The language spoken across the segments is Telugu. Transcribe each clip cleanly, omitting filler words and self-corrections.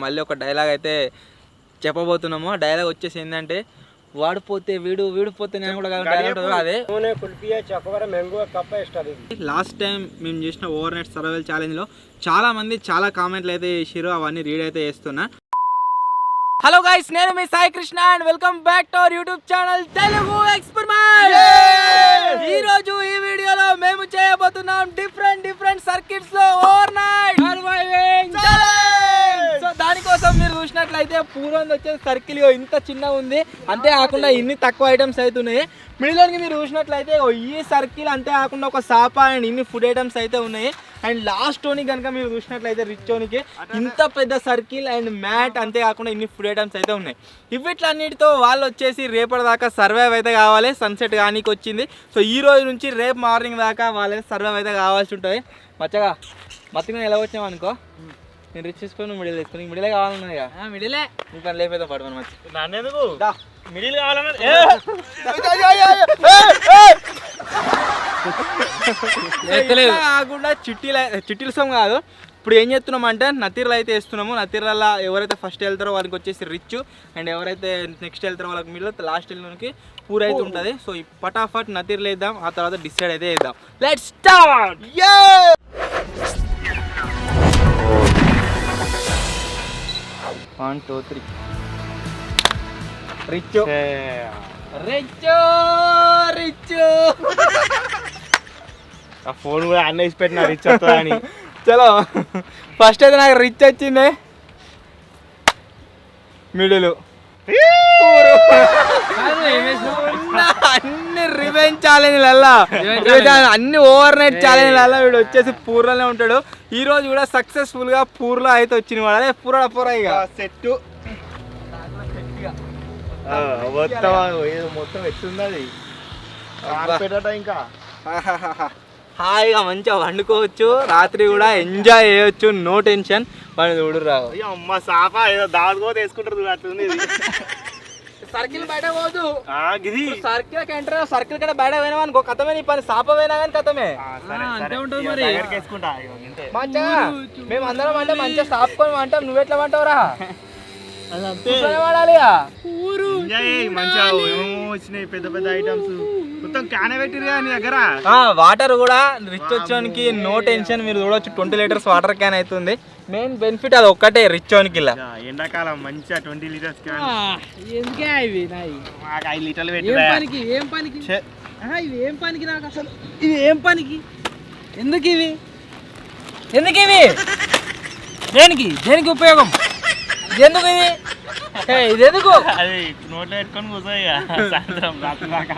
మళ్ళీ ఒక డైలాగ్ అయితే చెప్పబోతున్నాము. ఆ డైలాగ్ వచ్చేసి ఏంటంటే వాడిపోతే వీడిపోతే నేను కూడా అదే. లాస్ట్ టైం మేము చేసిన ఓవర్ నైట్ సర్వైవల్ ఛాలెంజ్లో చాలా మంది చాలా కామెంట్లు అయితే చేసారు, అవన్నీ రీడ్ అయితే చేస్తున్నా. హలో గైస్, నేను మీ Sai Krishna and welcome back to our YouTube channel Telugu experiment. ఈ రోజు ఈ వీడియోలో మేము చేయబోతున్నాం డిఫరెంట్ సర్కిట్స్ లో overnight surviving challenge. So దానికోసం మీరు చూసినట్లయితే పూర్వం వచ్చే సర్కిల్ ఇంత చిన్నగా ఉంది, అంతే కాకుండా ఇన్ని తక్కువ ఐటమ్స్ అవుతున్నాయి. మిడిల్లోకి మీరు చూసినట్లయితే ఈ సర్కిల్ అంతే కాకుండా ఒక సాపా అండ్ ఇన్ని ఫుడ్ ఐటమ్స్ అయితే ఉన్నాయి. అండ్ లాస్ట్ ఓని కనుక మీరు చూసినట్లయితే రిచ్ ఓనికి ఇంత పెద్ద సర్కిల్ అండ్ మ్యాట్ అంతే కాకుండా ఇన్ని ఫుడ్ ఐటమ్స్ అయితే ఉన్నాయి. ఇవిట్లన్నిటితో వాళ్ళు వచ్చేసి రేపటి దాకా సర్వైవ్ అయితే కావాలి. సన్సెట్ కానీ వచ్చింది. సో ఈ రోజు నుంచి రేపు మార్నింగ్ దాకా వాళ్ళకి సర్వైవ్ అయితే కావాల్సి ఉంటుంది. మచ్చగా మత్తిగా ఎలా వచ్చాము అనుకో, నేను రిచ్ తీసుకొని నువ్వు మిడిల్ తీసుకొని మిడిలే కావాలన్నా ఇక మిడిలే నీ పని లేకపోతే పడమని మంచి నన్నెందుకు మిడిల్ కావాలన్నా కాకుండా చిట్టీల సొమ్ము కాదు. ఇప్పుడు ఏం చేస్తున్నాం అంటే నతీర్లు అయితే వేస్తున్నాము. నతీర్లలో ఎవరైతే ఫస్ట్ వెళ్తారో వాళ్ళకి వచ్చేసి రిచ్ అండ్ ఎవరైతే నెక్స్ట్ వెళ్తారో వాళ్ళకి మిడిల్ లాస్ట్ వెళ్ళడానికి పూర్ అయితే ఉంటుంది. సో ఈ పటాఫట్ నతీర్లు వేద్దాం, ఆ తర్వాత డిసైడ్ అయితే వేద్దాం. Let's start. 1 2 3 rich rich rich ఆ ఫోన్ కూడా అన్న వేసి పెట్టిన రిచ్ వస్తుందా అని. చలో ఫస్ట్ అయితే నాకు రిచ్ వచ్చింది. మిడిల్ అన్ని రివెంజ్ ఛాలెంజ్లల్లా అన్ని ఓవర్ నైట్ ఛాలెంజ్లల్లా వీడు వచ్చేసి పూర్లోనే ఉంటాడు. ఈ రోజు కూడా సక్సెస్ఫుల్ గా పూర్లో అయితే వచ్చింది వాడు. అదే పూర ఇక సెట్ మొత్తం ఎట్లున్నది ఇంకా హాయిగా మంచిగా వండుకోవచ్చు, రాత్రి కూడా ఎంజాయ్ చేయొచ్చు, నో టెన్షన్. వాడిని చూడు రావు అమ్మ సాపా ఏదో దాదుకో తీసుకుంటారు అట్లుంది. సర్కిల్ బయట పోదు, సర్కిల్ ఎంటర్ సర్కిల్ కంటే బయట పోయినా అనుకో కథమే, నీ పని సాప పోయినా కానీ కథమే. మంచిగా మేము అందరం అంటే మంచిగా సాపుకొని అంటాం, నువ్వెట్లా అంటావురా వాడాలి. వచ్చినాయి పెద్ద పెద్ద ఐటమ్స్ మొత్తం క్యాన్ పెట్టిరు నీ దగ్గర. వాటర్ కూడా రిచ్ వచ్చోనికి నో టెన్షన్. మీరు చూడొచ్చు 20 లీటర్స్ వాటర్ క్యాన్ అవుతుంది. మెయిన్ బెనిఫిట్ అది ఒక్కటే రిచ్ ఓనికి. ఎండాకాలం మంచిగా 20 లీటర్స్ క్యాన్. ఎందుకే ఇవి 5 లీటర్లు పెట్టి ఏం పనికి నాకు అసలు ఇవి ఏం పనికి? ఎందుకు ఇవి దేనికి ఉపయోగం? ఎందుకు ఇది ఎందుకు అది నోట్లో పెట్టుకొని కూర్చోయి సాయంత్రం రాత్రి దాకా.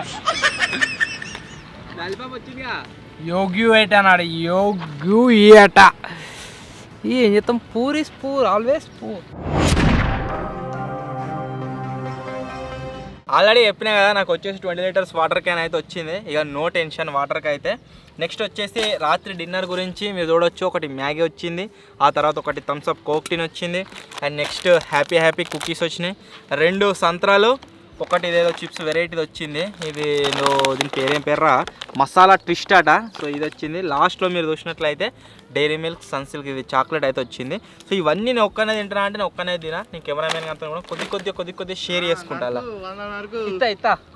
యోగ్యూ ఏట అన్నాడు, యోగ్యూ ఏట. ఏం చేస్తాం, poor is poor, always poor. Already చెప్పినా కదా, నాకు వచ్చేసి 20 లీటర్స్ వాటర్ క్యాన్ అయితే వచ్చింది. ఇక నో టెన్షన్ వాటర్కి అయితే. నెక్స్ట్ వచ్చేసి రాత్రి డిన్నర్ గురించి మీరు చూడొచ్చు, ఒకటి మ్యాగీ వచ్చింది, ఆ తర్వాత ఒకటి థమ్స్అప్ కోక్ టీన్ వచ్చింది, అండ్ నెక్స్ట్ హ్యాపీ కుకీస్ వచ్చినాయి, 2 సంత్రాలు, ఒకటి ఇదేదో చిప్స్ వెరైటీది వచ్చింది. ఇది దీని పేరేం పేర్రా, మసాలా ట్విస్ట్ అట. సో ఇది వచ్చింది. లాస్ట్లో మీరు చూసినట్లయితే డైరీ మిల్క్ సన్సిల్క్ ఇది చాక్లెట్ అయితే వచ్చింది. సో ఇవన్నీ నేను ఒక్కనే తింటున్నా అంటే నేను ఒక్కనే తినా. నేను కెమెరామెన్ అంతా కూడా కొద్ది షేర్ చేసుకుంటా.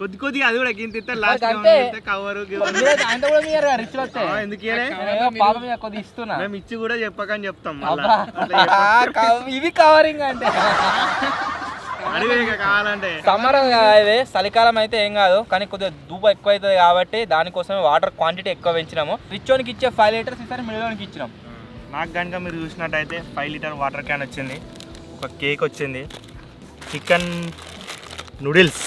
కొద్ది అది కూడా ఇస్తున్నా ఇచ్చి కూడా చెప్పకని చెప్తాం. ఇవి కవరింగ్ అంటే కావాలంటే సమ్మర్ ఇది చలికాలం అయితే ఏం కాదు, కానీ కొద్దిగా ధూప ఎక్కువ అవుతుంది కాబట్టి దానికోసమే వాటర్ క్వాంటిటీ ఎక్కువ పెంచినాము. రిచోనికి ఇచ్చే 5 లీటర్స్ ఈసారి మిడిల్లోనికి ఇచ్చినాం. నాకు కనుక మీరు చూసినట్టయితే 5 లీటర్ వాటర్ క్యాన్ వచ్చింది, ఒక కేక్ వచ్చింది, చికెన్ నూడిల్స్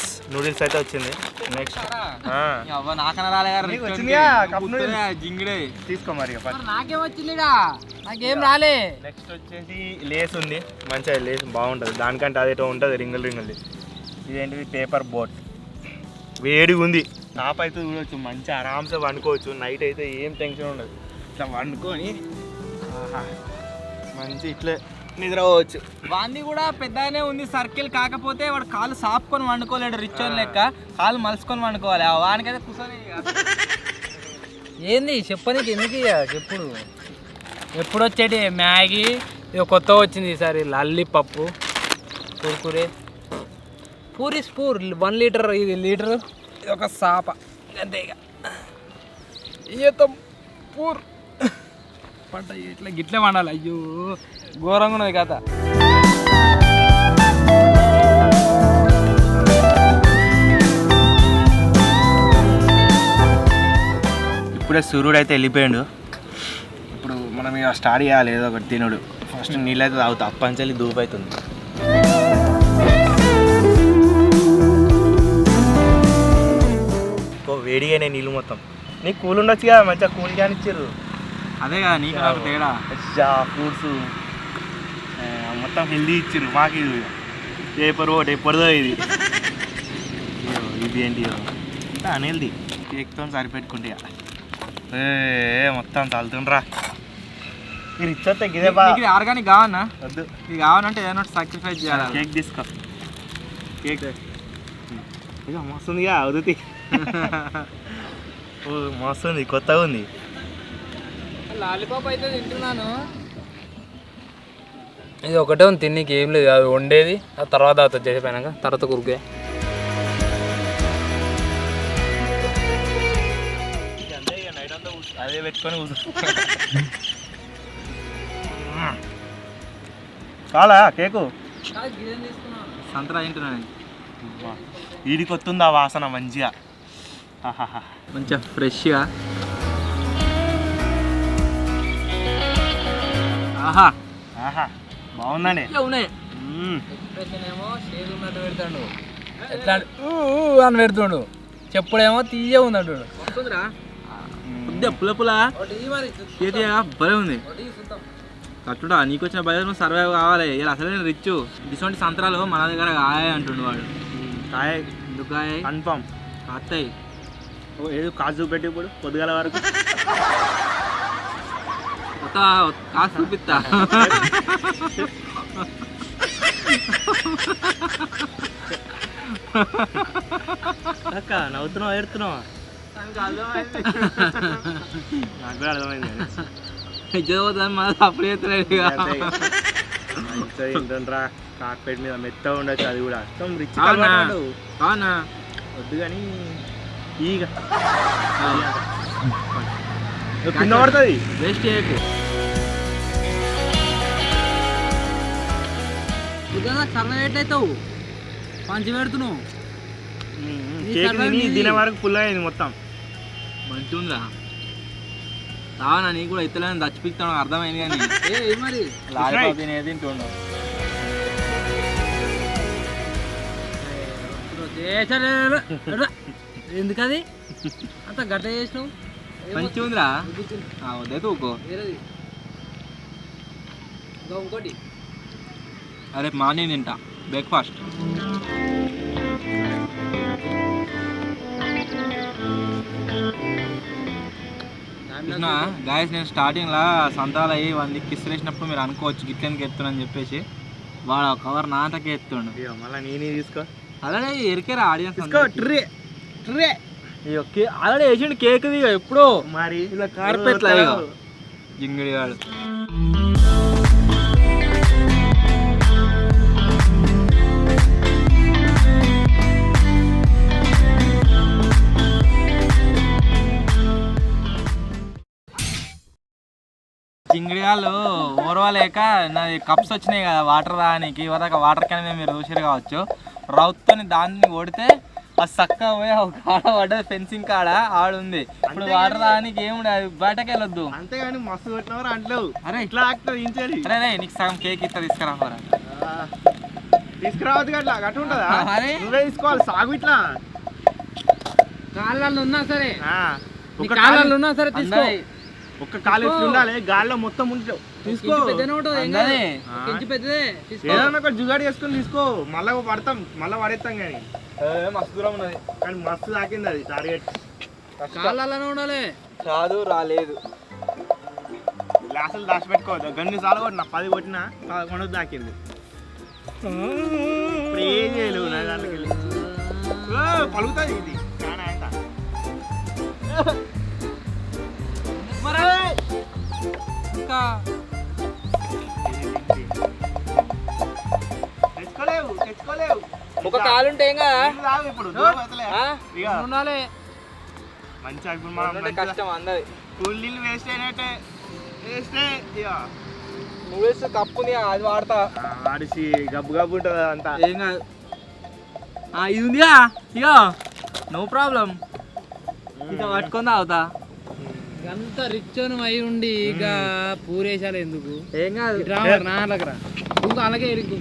అయితే వచ్చింది. నెక్స్ట్ జింగిడే తీసుకో మరి. నాకేం వచ్చిందిడా, నాకేం రాలే. నెక్స్ట్ వచ్చేసి లేస్ ఉంది, మంచిగా లేస్ బాగుంటుంది, దానికంటే అదేటో ఉంటుంది రింగుల్. ఇదేంటిది పేపర్ బోట్, వేడిగా ఉంది. టాప్ అయితే చూడవచ్చు, మంచిగా ఆరామ్సే వండుకోవచ్చు. నైట్ అయితే ఏం టెన్షన్ ఉండదు, ఇట్లా వండుకొని మంచి ఇట్లే నిద్రపోవచ్చు. వాంది కూడా పెద్దగానే ఉంది సర్కిల్, కాకపోతే వాడు కాలు సాపుకొని వండుకోలేడు. రిచ్ లెక్క కాలు మలుసుకొని వండుకోవాలి. వానికైతే కూర్చొని ఏంది చెప్పనీకి ఎందుకు చెప్పుడు. ఎప్పుడు వచ్చేటి మ్యాగీ ఇది కొత్తగా వచ్చింది ఈసారి లాలీపప్పు కుర్కురే పూరి స్పూర్ 1 లీటర్, ఇది లీటర్, ఇది ఒక సాప అంతే. ఇక ఈతం పూర్ పంట ఇట్లా గిట్లే వండాలి. అయ్యో ఘోరంగా ఉన్నది కథ. ఇప్పుడే సూర్యుడు అయితే వెళ్ళిపోయాడు. ఇప్పుడు మనం ఇక స్టార్ట్ చేయాలి ఏదో ఒకటి తినుడు. ఫస్ట్ నీళ్ళు అయితే తాగుతా, అప్పంచెల్లి దూపు అవుతుంది. వేడిగా నీళ్ళు మొత్తం. నీకు కూల్ ఉండొచ్చు కదా, మంచిగా కూల్ క్యాన్ ఇచ్చారు. అదే కదా నీకు నాకు తేడా. ఫ్రూట్స్ మొత్తం హెల్దీ ఇచ్చారు. మాకు ఇది పేపర్ ఒకటి ఎప్పటిదో ఇది. ఇది ఏంటి అంతా అన్హెల్దీ. కేక్తో సరిపెట్టుకుంటే మొత్తం చల్తుండ్రా. మీరు ఇచ్చొస్తే గిదే బా. ఇది ఆర్గానిక్ కావన్నా? వద్దు, ఇది కావాలంటే ఏదైనా సాక్రిఫైస్ చేయాలి. కేక్ తీసుకో. కేక్ ఇక మస్తుందిగా అవుతుంది. ఓ మస్తుంది, కొత్తగా ఉంది. లాలీపాప్ అయితే తింటున్నాను. ఇది ఒకటే ఉంది తిన్నీకి, ఏం లేదు. అది వండేది ఆ తర్వాత అవుతుంది చేసిపోయినాక, తర్వాత కురుకే. అంతే ఇక నైట్ అంతా అదే పెట్టుకొని కాలా కేకు సంతరా తింటున్నాను. వీడికి వస్తుంది ఆ వాసన మంచిగా. మంచిగా ఫ్రెష్గా. ఆహా ఆహా బాగుందండి. ఉన్నాయి. ఎక్స్ప్రెషన్ ఏమో షేర్ ఉన్నట్టు పెడతాడు, ఎట్లా అని పెడుతుండు. చెప్పుడేమో తీయ ఉంది అంటుడు. కొద్దిగా పుల్ల పుల్ల చేతిగా భలే ఉంది. కట్టుడా నీకు వచ్చిన బయట సర్వైవ్ కావాలి. ఇలా అసలే రిచ్. ఇటువంటి సంతరాలు మన దగ్గర కాయ అంటుండు వాడు. కాయ ఎందుకు కాయ? కన్ఫామ్ కాస్తాయి. ఏదో కాజు పెట్టి ఇప్పుడు పొద్దుగాల వరకు కాసు చూపిస్తా. అక్క నవ్వుతున్నావా ఏడుతున్నావా? నాకు కూడా అర్థమైంది. అప్పుడు ఏంటంట్రా కార్పెట్ మీద మెత్తగా ఉండొచ్చు. అది కూడా మొత్తం రిచ్ అవునా? వద్దు కానీ ఈగ కింద పడుతుంది. వేస్ట్ చేయకు. సర్వ ఎట్లయితావు పంచి పెడుతున్నావు. కేక్ తిని తినే వరకు పుల్ల అయింది మొత్తం. మంచిగా ఉందా? రావనా నీకు కూడా ఇతరులను దచ్చిపిస్తాను అర్థమైంది. కానీ మరి లారీపాప్ తినేది తింటుండవు. ఎందుకది అంత గట్ట చేసినావు? మంచిగా ఉందిరా. వద్దైతే ఊకో. ఇంకోటి అరే మార్నింగ్ తింటా బ్రేక్ఫాస్ట్. గాయస్ నేను స్టార్టింగ్లో సంతాలు అయ్యి 1 కిస్సులు వేసినప్పుడు మీరు అనుకోవచ్చు గిట్లెందుకు ఎత్తునని చెప్పేసి, వాడు కవర్ నాటకే ఎత్తుండు. మళ్ళీ నేనే తీసుకో. అలాగే ఎరికేరా ఆడియన్స్ ట్రే ట్రే ఆల్రెడీ వేసిండు కేక్ ఎప్పుడో. మరి ఇలా కార్పెట్ జింగిడి వాడు. జింగిడిగాళ్ళు ఓర్వలేక నాది కప్స్ వచ్చినాయి కదా వాటర్ రానికి. ఇవదాకా వాటర్ క్యాన్ మీద మీరు చూసారు కావచ్చు. రౌత్తో దాన్ని కొడితే అది చక్కగా పోయి ఒక కాడ పడ్డది, ఫెన్సింగ్ కాడ ఆడుంది. ఇప్పుడు వాటర్ రానికి ఏముండే, అది బయటకు వెళ్ళొద్దు. అంతేగాని మస్తు పెట్టినవారు అంటలేవు. అరే ఇట్లా ఆక్తుంది. అరే నీకు సగం కేక్ ఇస్తా తీసుకురావరా. తీసుకురావద్దు అట్లా గట్టు ఉంటుందా? నువ్వే తీసుకోవాలి. సాగు ఇట్లా కాళ్ళల్లో ఉన్నా సరే, ఒక కాళ్ళల్లో ఉన్నా సరే తీసుకో. ఒక్క కాలు ఎట్లా ఉండాలి, గాల్లో మొత్తం ఉంటావు. తీసుకో. ఏదన్నా ఒక జుగాడి వేసుకొని తీసుకో. మళ్ళా పడతాం, మళ్ళా పడేస్తాం. కానీ మస్తు దూరం ఉన్నది, కానీ మస్తు తాకింది అది టార్గెట్. కాళ్ళలోనే ఉండాలి. కాదు రాలేదు. గ్లాసులు దాచిపెట్టుకోవద్దు. గన్ని సార్లు కొట్టిన 10 కొట్టినా 11 దాకింది. ఇప్పుడు ఏం చేయలేవు నా దాంట్లోకి వెళ్ళి. పలుకుతుంది ఇది చాలా అంట. ఇంకా ఒక కాలు ఉంటే ఏం కదా ఇప్పుడు ఇక ఉండాలి. మంచిగా ఇప్పుడు మనం కష్టం అందది. కూల్ నీళ్ళు వేస్ట్ అయినట్టే వేస్తే ఇక నూడిల్స్ కప్పుని అది వాడతా. ఆడిసి గబ్బు గబ్బు ఉంటుంది అంతా. ఏం కాదు. ఇది ఉందిగా ఇక నో ప్రాబ్లం, ఇక పట్టుకొని తాగుతా. అంత రిచ్ అయి ఉండి ఇక పూరేశాలు ఎందుకు? ఏం కాదు. నాన్నలకరా ఇంకో అలాగే ఇరుకు.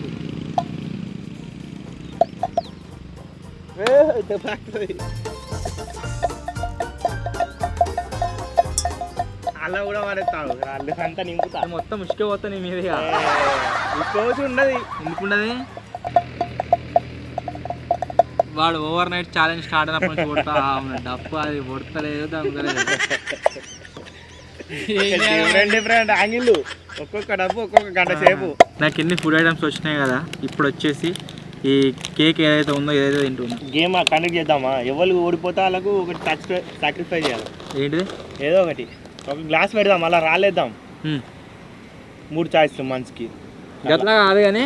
అలా కూడా పడేస్తాడు అల్లు అంతా నింపుతా. మొత్తం ముష్కే పోతా నీ మీద. కోసి ఉండదు ఎందుకుండది? వాడు ఓవర్ నైట్ ఛాలెంజ్ స్టార్ట్ అయినప్పటి నుంచి కొడతా డప్పు, అది కొడతలేదు దమ్ముతలేదు. డిఫరెంట్ యాంగిల్, ఒక్కొక్క డబ్బు ఒక్కొక్క గంట సేపు. నాకు ఎన్ని ఫుడ్ ఐటమ్స్ వచ్చినాయి కదా, ఇప్పుడు వచ్చేసి ఈ కేక్ ఏదైతే ఉందో ఏదైతే తింటున్నా. గేమ్ కండక్ట్ చేద్దామా? ఎవరు ఓడిపోతే వాళ్ళకు ఒకటి సాక్రిఫైస్ చేయాలి. ఏంటిది? ఏదో ఒకటి, ఒక గ్లాస్ పెడదాం అలా రాలేద్దాం. 3 చాయిస్ మనిషికి. గట్లా కాదు కానీ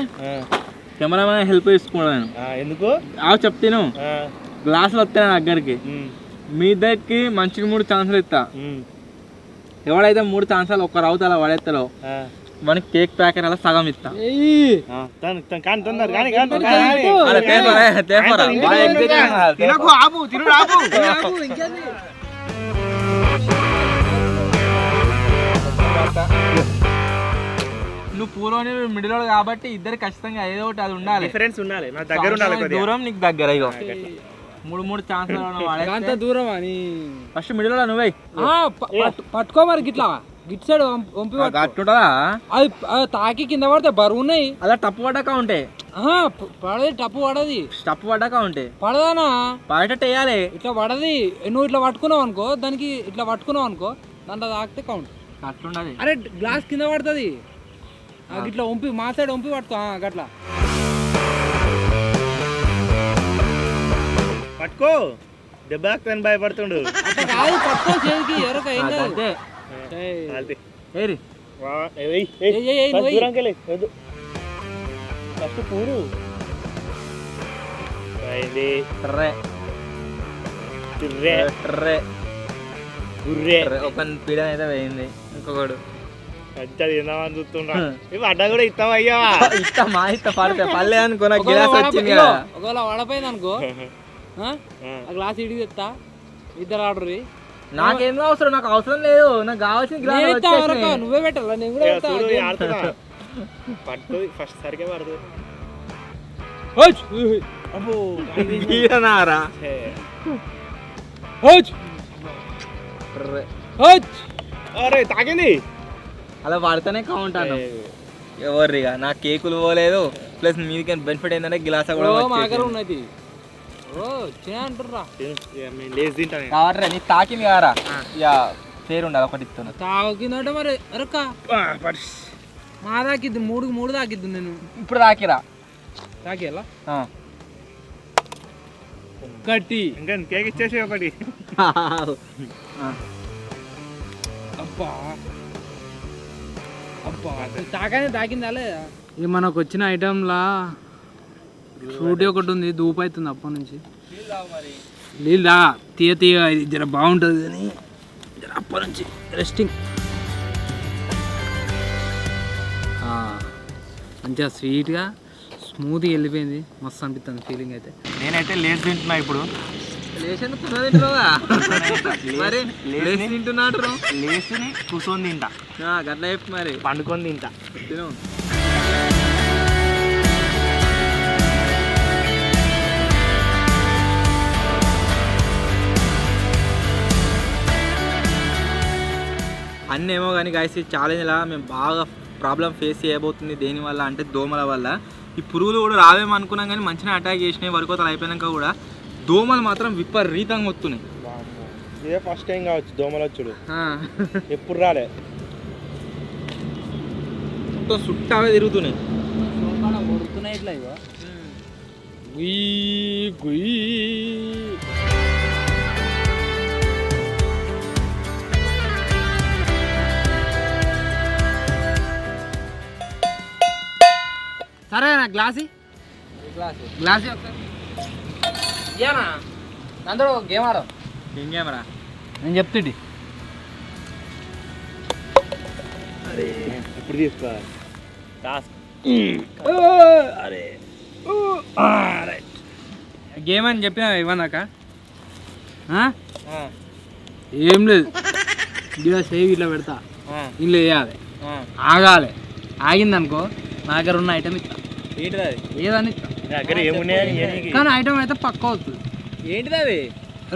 కెమెరామెన్ హెల్ప్ తీసుకున్నాను. ఎందుకు చెప్తాను. గ్లాసులు వస్తాయి నా దగ్గరికి, మీ దగ్గరికి మంచిగా 3 ఛాన్సులు ఇస్తా. ఎవడైతే 3 ఛాన్సాలు ఒక్క రావుతా అలా పడేస్తారో మనకి కేక్ ప్యాకెట్ అలా సగం ఇస్తా. నువ్వు పూలోని మిడిల్ కాబట్టి ఇద్దరు ఖచ్చితంగా ఏదో ఒకటి అది ఉండాలి, డిఫరెన్స్ ఉండాలి. నా దగ్గర ఉండాలి, దూరం నీకు దగ్గర. ఇగో 3 ఛాన్సులు దూరం అని ఫస్ట్ మిడిల్ నువ్వే పట్టుకో. మరి గిట్లా గిట్ సైడ్ వంపి అట్టుంటదా? అది తాకి కింద పడితే బరువు ఉన్నాయి. అలా టప్పు పడ్డాక ఉంటే పడది, టప్పు పడది. టప్పు పడ్డాక ఉంటే పడదానా? పడేటట్టు వేయాలి. ఇట్లా పడది. నువ్వు ఇట్లా పట్టుకున్నావు అనుకో, దానికి ఇట్లా పట్టుకున్నావు అనుకో, దాంట్లో తాకితే కౌంట్. అట్లుండదు. అరే గ్లాస్ కింద పడుతుంది, ఇట్లా వంపి మా సైడ్ వంపి పట్టుకో. గట్లా పట్టుకో, దెబ్బకి భయపడుతుండు. అట్లా కాదు, పట్టుకో చేతికి. ఎవరికి ఏం కాదు. ఫస్ట్ పూరు ఒక పీడన అయితే పోయింది. ఇంకొకడు తిందామని చూస్తుండ్రా. అడ్డ కూడా ఇస్తావయ్యా? ఇస్తామా? ఇస్తా పడితే పల్లె అనుకో. నాకు గ్లాస్ వచ్చింది కదా. ఒకవేళ పడపోయింది అనుకో, ఆ గ్లాస్ ఇడికి తెస్తా. ఇద్దరు ఆర్డర్. నాకేం అవసరం? నాకు అవసరం లేదు. నాకు కావాల్సిన గ్లాస్ నువ్వే పెట్టాలా? నేను కూడా పట్టు ఫస్ట్ సరిగ్గా పడుతుంది. తాగింది అలా పడితేనే కౌంట్ అన్న. ఎవరిగా నా కేకులు పోలేదు, ప్లస్ మీదికి బెనిఫిట్ ఏంటంటే గ్లాస్ కూడా ఉన్నది. కావట్రా నీ తాకింది కారా? ఇక పేరు ఉండాలి ఒకటి ఇస్తున్నా. తాకిందంటే మరి అరక్క మా తాకిద్ది. 3 తాకిద్దు. నేను ఇప్పుడు తాకిరా తాకేలా గట్టి ఇంకా కేక్ ఇచ్చేసి ఒకటి. అబ్బా అబ్బా తాకనే తాకిందా లేదా? ఇది మనకు వచ్చిన ఐటమ్లా ఫ్రూటీ ఒకటి ఉంది, ధూపు అవుతుంది అప్పటి నుంచి. నీళ్ళు దా, తీయ ఇది జర బాగుంటుంది అని జర అప్పటి నుంచి రెస్టింగ్. మంచిగా స్వీట్గా స్మూత్గా వెళ్ళిపోయింది. మస్తు అనిపిస్తుంది ఫీలింగ్ అయితే. నేనైతే లేస్ తింటున్నా ఇప్పుడు. లేసుని కూర్చొని తింటా, గట్ల చెప్పి మరి పండుకొని తింటా. తిను. అన్నీ ఏమో కానీ గాయస్, ఈ ఛాలెంజ్లా మేము బాగా ప్రాబ్లం ఫేస్ చేయబోతుంది. దేనివల్ల అంటే దోమల వల్ల. ఈ పురుగులు కూడా రావేమో అనుకున్నాం కానీ మంచిగా అటాక్ చేసినాయి. వరకోతలు అయిపోయినాక కూడా దోమలు మాత్రం విపరీతంగా వస్తున్నాయి. ఇదే ఫస్ట్ టైం కావచ్చు దోమలు వచ్చుడు, ఎప్పుడు రాలే. మొత్తం చుట్టావే తిరుగుతున్నాయి. ఇట్లా ఇగో సరే నా గ్లాస్ ఇయ్యానా అందరూ గేమ్ ఆడదాం. ఏం కెమెరా నేను చెప్తుండి ఇప్పుడు తీసుకో టాస్క్. గేమ్ అని చెప్పినా ఇవ్వనాక ఏం లేదు ఇలా సేవ్ ఇట్లా పెడతా ఇంట్లో వేయాలి ఆగాలి ఆగిందనుకో నా దగ్గర ఉన్న ఐటమ్ ఇస్తా ఏంటిది అది ఏదని ఇస్తా దగ్గర ఏమున్నాయని కానీ ఐటమ్ అయితే పక్క అవుతుంది ఏంటిది అది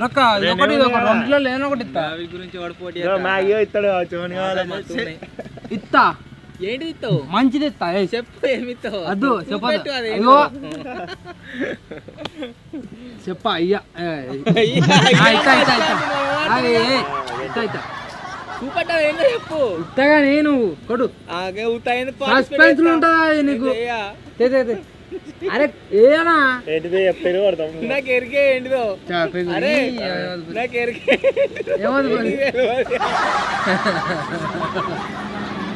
రొక్క ఒకటి రెండులో లేని ఒకటి ఇస్తా అవి గురించి వాడు పోటీ మ్యాగీ ఇస్తాడు చోని కావాలి. ఇస్తా ఏంటిది ఇస్తావు మంచిది ఇస్తా చెప్పు ఏమి ఇస్తావు అద్దు చెప్పదు చూపెట్టు అది అయ్యో చెప్పా అయ్యా ఇస్తా ఇస్తా ఇస్తా ఇస్తా చూపెట్టావు ఏంటో చెప్పు ఇస్తాగా నేను కొడు ఆగే ఉతాయింది సస్పెన్స్ ఉంటుందా అది నీకు తే, తే, తే. అరే ఏనా ఏంటిది చెప్తాడు కొడతాం. నాకు ఎరికే ఏంటిదో అరే నాకు ఎరికే ఏమది మరి?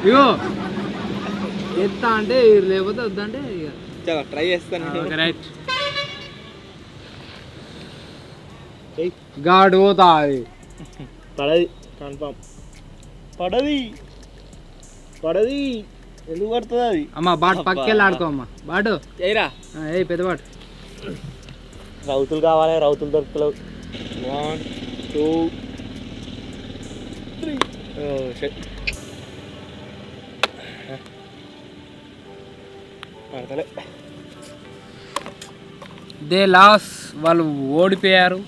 ఇగో ఎత్తా అంటే లేకపోతే వద్దంటే ఇక చాలా ట్రై చేస్తాను రైట్ గాడు పోతా అది పడది కన్ఫామ్ పడది పడది ఎందుకు పడుతుంది అది. అమ్మ బాటు పక్కెళ్ళి ఆడుకో అమ్మ బాటు ఏరా ఏ పెద్ద బాటు రౌతులు కావాలి రౌతులు దొరుకుతలేవు. 1 2 3 పడతలే. దే లాస్ వాళ్ళు ఓడిపోయారు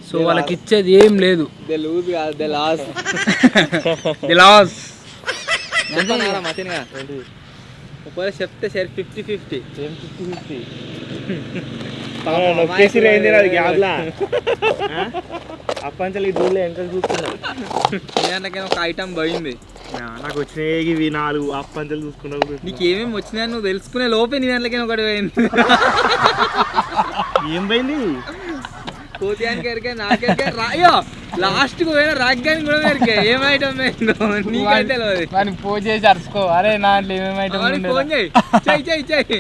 సో వాళ్ళకి ఇచ్చేది ఏం లేదు దే లూజ్ కాదు దే లాస్ దే లాస్ మతిన్గా ఏంటిది ఒకవేళ చెప్తే సరే 50-50 ఏం 50-50 నొక్కేసి రేంది అది గ్యాప్లా అప్పంచలు ఈ దూళ్ళో వెనక చూసుకున్నాను. దాంట్లోకి ఒక ఐటమ్ పోయింది నాకు వచ్చినాయి ఇవి 4 అప్పంచలు చూసుకున్నావు. నీకు ఏమేమి వచ్చినాయని నువ్వు తెలుసుకునే లోపే నీ దాంట్లోకి ఒకటి పోయింది ఏం పోయింది కోతియానికి ఎరికే నాకెరికే అయ్యో లాస్ట్ కు పోయినా రాగ్గానికి కూడా ఎరికే ఏం ఐటమ్ పోయిందో నీకైతే తెలియదు. వాడిని ఫోన్ చేసి అరుచుకో అరే నా వాడికి ఫోన్ చేయి చెయ్యి చెయ్యి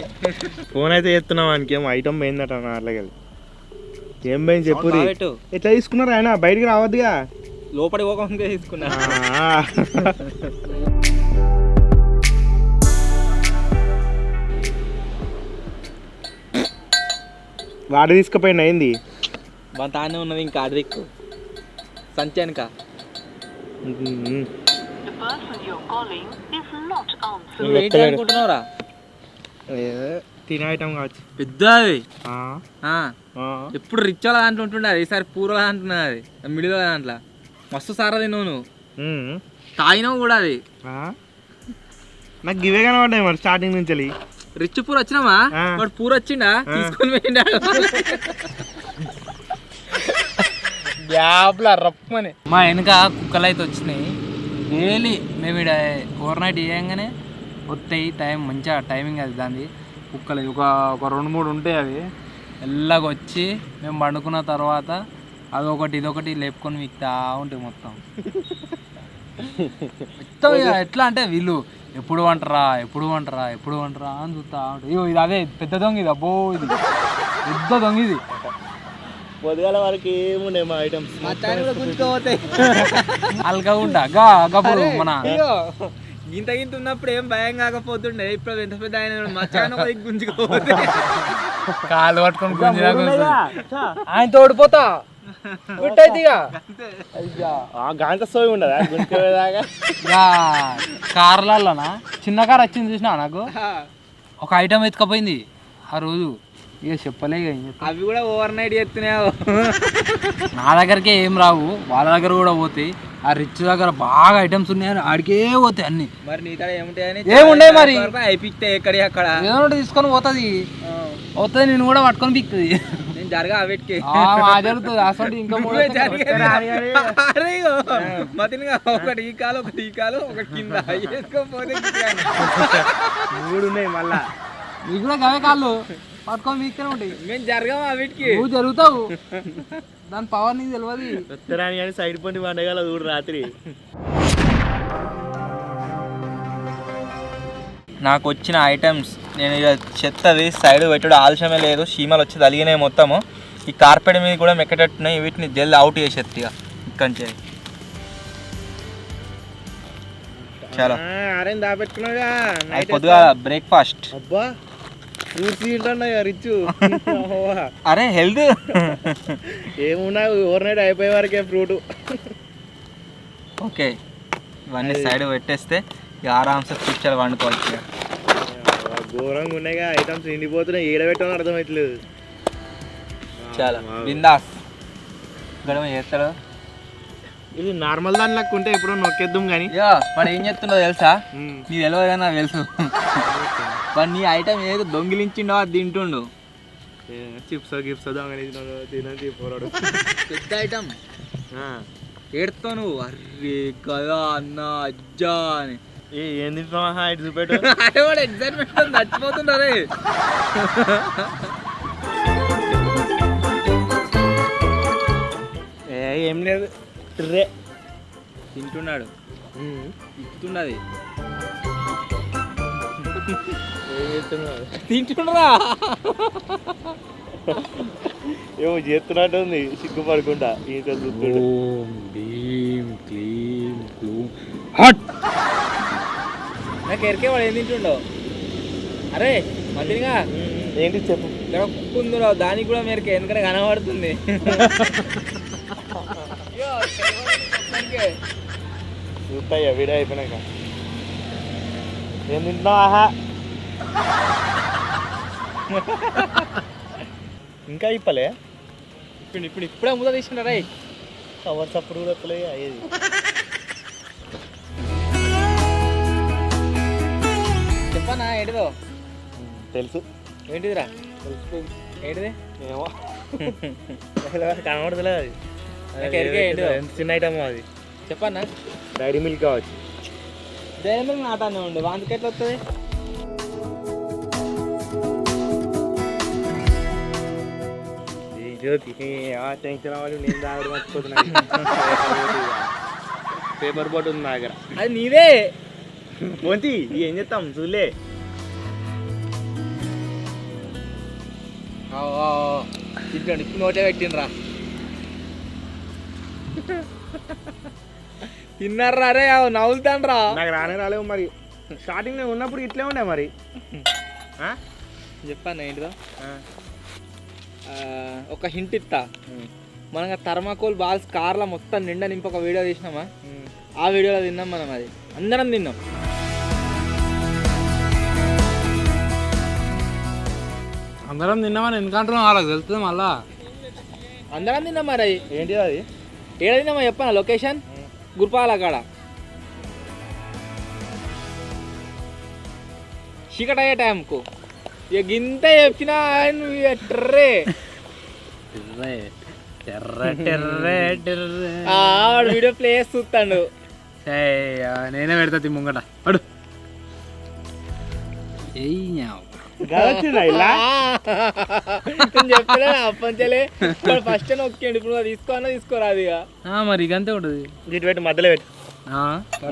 ఫోన్ అయితే చేస్తున్నాం వానికి ఏమో ఐటమ్ పోయిందట నా అట్లకి. ఏం పోయింది చెప్పు పెట్టు ఎట్లా తీసుకున్నారు ఆయన బయటికి రావద్దుగా లోపలికి పోకుండా తీసుకున్నా వాడు తీసుకుపోయింది అయింది తానే ఉన్నది ఇంకా అడిక్కు సంచానిక నువ్వేంటి అనుకుంటున్నావురా తినే ఐటమ్ కావచ్చు పెద్ద అది ఎప్పుడు రిచ్ వాళ్ళ దాంట్లో ఉంటుండే అది ఈసారి పూర్వ దాంట్లో అది మిడిల్ దాంట్లో మస్తు సారా తిన్నావు నువ్వు తాగినావు కూడా అది నాకు గివే కనబడ్డాయి మరి స్టార్టింగ్ నుంచి. రిచ్ పూర్ వచ్చినామా వాడు పూర్ వచ్చిండా తీసుకొని పోయిండా గ్యాప్లా రప్పని మా వెనక కుక్కలు అయితే వచ్చినాయి డైలీ మేము ఇక్కడ ఓవర్ నైట్ వేయంగానే వస్తాయి టైం మంచిగా టైమింగ్ అది దాన్ని కుక్కలు ఒక 2-3 ఉంటాయి అవి ఎల్లాగ వచ్చి మేము పండుకున్న తర్వాత అదొకటి ఇదొకటి లేపుకొని మిక్తా ఉంటాయి మొత్తం మొత్తం ఇక ఎట్లా అంటే వీళ్ళు ఎప్పుడు వంటరా అని చూస్తా ఉంటాయి. ఇగో ఇది అదే పెద్ద దొంగ ఇది అబ్బో ఇది పెద్ద దొంగ ఇది పొద్దుగాల వరకు ఏముండే మా ఐటమ్స్ అల్గా ఉంటా గప్పుడు మన గింత ఉన్నప్పుడు ఏం భయం కాకపోతుండే ఇప్పుడు ఎంత పెద్ద ఆయన మచ్చాన గుంజుకోపోతే కాలు పట్టుకొని గుంజినా ఆయన తోడిపోతా గాంత సోయి ఉండదా గుంజుకోదాకా. కార్లలోనా చిన్న కార్ వచ్చింది చూసినా నాకు ఒక ఐటమ్ ఎత్తుకపోయింది ఆ రోజు ఇక చెప్పలే అవి కూడా ఓవర్ నైట్ చేస్తున్నావు. నా దగ్గరకే ఏం రావు వాళ్ళ దగ్గర కూడా పోతాయి. ఆ రిచ్ దగ్గర బాగా ఐటమ్స్ ఉన్నాయని ఆడికే పోతాయి అన్ని. మరి నీ దగ్గర ఏముంటాయని ఏముంటాయి మరి అయిపిస్తే ఎక్కడి అక్కడ ఏదో ఒకటి తీసుకొని పోతుంది నేను కూడా పట్టుకొని పిక్తుంది. నేను జరగా అవిటికి జరుగుతుంది అసలు ఇంకా మతిగా ఒకటి ఈ కాలు ఒకటి ఈ కాలు ఒకటి కింద వేసుకోపోతే 3 ఉన్నాయి మళ్ళా నీకు కూడా గవే కాళ్ళు పట్టుకొని మీకునే ఉంటాయి. మేము జరగము అవిటికి నువ్వు జరుగుతావు దాని పవర్ నీకు తెలియదు. ఉత్తరాని కానీ సైడ్ పండి పండగల చూడు రాత్రి నాకు వచ్చిన ఐటమ్స్ నేను ఇక చెత్తది సైడ్ పెట్టడం ఆలస్యమే లేదు, చీమలు వచ్చి తలిగినాయి మొత్తము. ఈ కార్పెట్ మీద కూడా మెక్కటట్టున్నాయి, వీటిని జల్ది అవుట్ చేసేది ఇక ఇక్కడి చాలా అరే దాపెట్టుకున్నాగా పొద్దుగా బ్రేక్ఫాస్ట్. అబ్బా ఫ్రూట్స్ తింటున్నాయి రిచ్. అరే హెల్త్ ఏమున్నా ఓవర్ నైట్ అయిపోయే వరకే ఫ్రూట్. ఓకే ఇవన్నీ సైడ్ పెట్టేస్తే ఇక ఆరామ్సే పిక్చర్ వండుకోవచ్చు. ఘోరంగా ఉన్నాయిగా ఐటమ్స్ నిండిపోతున్నాయి, ఏడబెట్టాలని అర్థమవుతలేదు. చాలా బిందాస్ గడవ చేస్తాడు. ఇది నార్మల్ దాని లెక్క ఉంటే ఎప్పుడో నొక్కేద్దాం కానీ వాడు ఏం చెప్తుండో తెలుసా? నీ తెలియదు కానీ నాకు తెలుసు. వాడు నీ ఐటమ్ ఏదో దొంగిలించిండో అది తింటుండు. చిప్స్ గిప్స్ తినని పోరాడు. పెద్ద ఐటమ్ ఏడుతావు నువ్వు. అర్రే కదా అన్న అజ్జా అని ఏం తింటున్నావా ఇటు చూపెట్టు. అంటే వాడు ఎగ్జైట్మెంట్ చచ్చిపోతుండే. ఏం లేదు రే తింటున్నాడు, ఇస్తున్నది తింటున్నారా? ఏమో చేస్తున్నట్టు ఉంది సిగ్గుపడకుండా. ఈత చూస్తుండు. నాకు ఎరికే వాడు ఏం తింటుండో. అరే మంచిగా ఏంటి చెప్పు. కుందులో దానికి కూడా మేరకే, ఎందుకంటే కనబడుతుంది. చూస్తాయ్యా వీడియో అయిపోయినాక. ఏం తింటున్నావా? ఇంకా ఇప్పలే ఇప్పుడే ముద్ద తీసుకుంటారా? కవర్స్ అప్పుడు కూడా ఎప్పలే అయ్యేది. చెప్పనా ఏంటిదో? తెలుసు. ఏంటిదిరా? ఏంటిది? ఏమో కనబడతలేదు అది. చిన్న ఐటమ్ అది. చెప్పన్నా. డైరీ మిల్క్ కావచ్చు. డైరీ మిల్క్ నాటానే ఉండే వాంతికి ఎట్లా వస్తుంది? టెన్షన్ అవ్వాలి, నేను దాగడు మర్చిపోతున్నా. పేపర్ బోట్ ఉంది నా దగ్గర. అది నీదే. పోంతి ఏం చేస్తాం చూలే. తింటాడు ఇప్పుడు నోటే పెట్టినరా. తిన్నారా? రే నవ్వుతాను రా. నాకు రానే రాలేవు మరి. స్టార్టింగ్ నేను ఉన్నప్పుడు ఇట్లే ఉండే మరి. చెప్పాను ఏంటిదో. ఒక హింట్ ఇస్తా. మనం థర్మాకోల్ బాల్స్ కార్లో మొత్తం నిండా నింపి ఒక వీడియో తీసినామా, ఆ వీడియోలో తిన్నాం మనం. అది అందరం తిన్నాం. అందరం తిన్నామని ఎందుకంటున్నాం? వాళ్ళకి తెలుస్తుంది మళ్ళా. అందరం తిన్నాం మరి. ఏంటి అది? ఏడ తిన్నామా చెప్పాను. లొకేషన్ గురుపాల కాడ. చీకటి అయ్యే టైంకు ఇక గింత చెప్పినా ట్రే వాడు వీడియో ప్లే చేసి చూస్తాడు. నేనే పెడతా ముంగట పడు. చెప్పలే అప్పంచలే. ఫస్ట్ నొక్కండి. ఇప్పుడు తీసుకోరాదు ఇక. మరి ఇక అంతే ఉంటుంది. ఇటు పెట్టి మధ్యలో పెట్టు.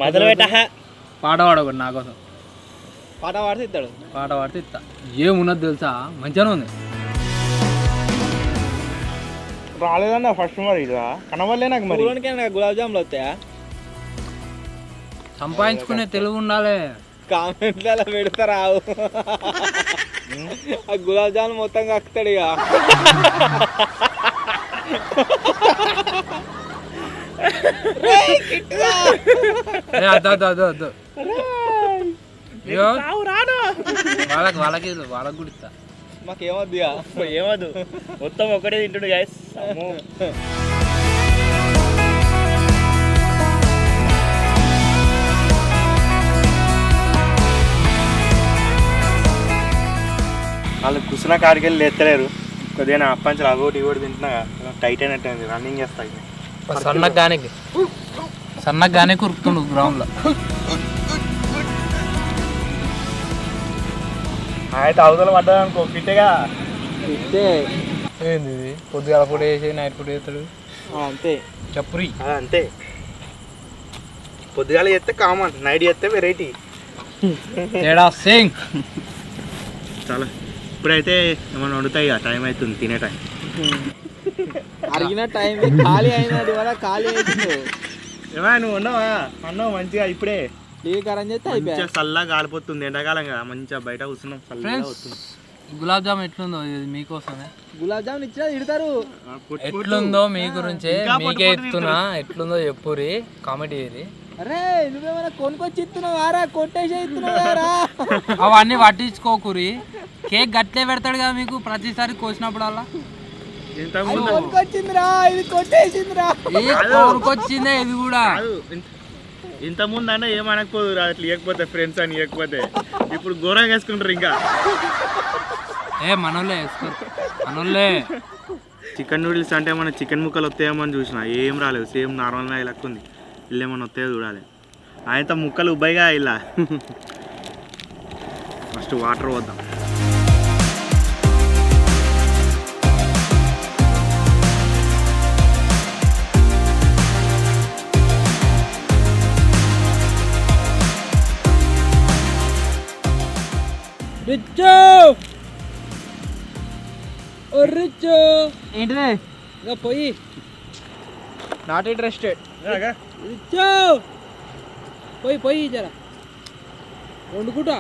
మధ్యలో పెట్ట. పాట పాడకూడదు నా కోసం. పాట పాడితే ఇస్తాడు. పాట పాడితే ఇస్తా. ఏమున్నది తెలుసా? మంచిగానే ఉంది. రాలేదన్న ఫస్ట్ మరి ఇలా కనవల్లే నాకు. మరి గులాబ్ జాములు వస్తాయా? సంపాదించుకునే తెలుగు ఉండాలి. కామెంట్లు అలా పెడతారా? ఆ గులాబ్ జాములు మొత్తం కక్కుతాడు ఇక. వాళ్ళకి కూడా ఇస్తా. మాకేమొద్దు ఏమద్దు, మొత్తం ఒకటే తింటుడు గైస్. వాళ్ళు కూర్చున్న కాడికి వెళ్ళి ఎత్తలేరు. కొద్దిగా అప్పంచలు అవి కూడా తింటున్నా టైట్ అయినట్టు రన్నింగ్ చేస్తాయి. సన్నగానే కురుకుతుండు గ్రౌండ్ లో. అయితే అవతల పడ్డాడు అనుకో ఫిట్టేగా. ఏంది పొద్దుగాల ఫుడ్ వేసి నైట్ ఫుడ్ వేస్తాడు అంతే. చప్పురి అంతే. పొద్దుగాల చేస్తే కామన్, నైట్ చేస్తే వెరైటీ. తేడా సింగ్. చాలా ఇప్పుడైతే ఏమన్నా వండుతాయి టైం అవుతుంది తినే టైం. అడిగిన టైం ఖాళీ అయినది వల్ల ఖాళీ అవుతుంది. ఏమా నువ్వు ఉండవా అన్నావు మంచిగా ఇప్పుడే టీవీ కరెంట్ చేస్తే అయిపోయా. మంచిగా చల్లగా గాలిపోతుంది ఎండాకాలం కదా మంచిగా బయట కూర్చున్నాం చల్లగా వస్తుంది. గులాబ్ జామ్ ఎట్లుందో ఇది మీకోసమే. గులాబ్ జామున్ ఇచ్చినా తిడతారు. ఎట్లుందో మీ గురించే మీకే ఇస్తున్నా. ఎట్లుందో చెప్పురి కామెంట్ చేయరి. అరే నువ్వేమైనా కొనుక్కొచ్చి ఇస్తున్నావారా కొట్టేసి ఇస్తున్నావారా? అవన్నీ పట్టించుకోకురి. కేక్ గట్లే పెడతాడు కదా మీకు ప్రతిసారి కోసినప్పుడల్లా. కొనుక్కొచ్చిందిరా ఇది కొట్టేసిందిరా. కొనుక్కొచ్చిందే ఇది కూడా. ఇంత ముందు అన్న ఏమనకపోదు అట్లా ఇవ్వకపోతే ఫ్రెండ్స్ అని ఇవ్వకపోతే ఇప్పుడు ఘోరంగా వేసుకుంటారు. ఇంకా మనోళ్ళే వేసుకోరు మనోళ్ళే. చికెన్ నూడిల్స్ అంటే మన చికెన్ ముక్కలు వస్తాయేమో అని చూసిన ఏం రాలేదు. సేమ్ నార్మల్గా లెక్క ఉంది. ఇల్లు ఏమన్నా వస్తాయో చూడాలి. ఆయనతో ముక్కలు ఉబ్బాయిగా ఇలా. First water పోద్దాం. రిచ్చో ఓ రిచ్చో ఏంటిదే ఇంకా పోయి నాట్ ఇంట్రెస్టెడ్. రిచ్చో పోయి పోయి జరా వండుకుంటా.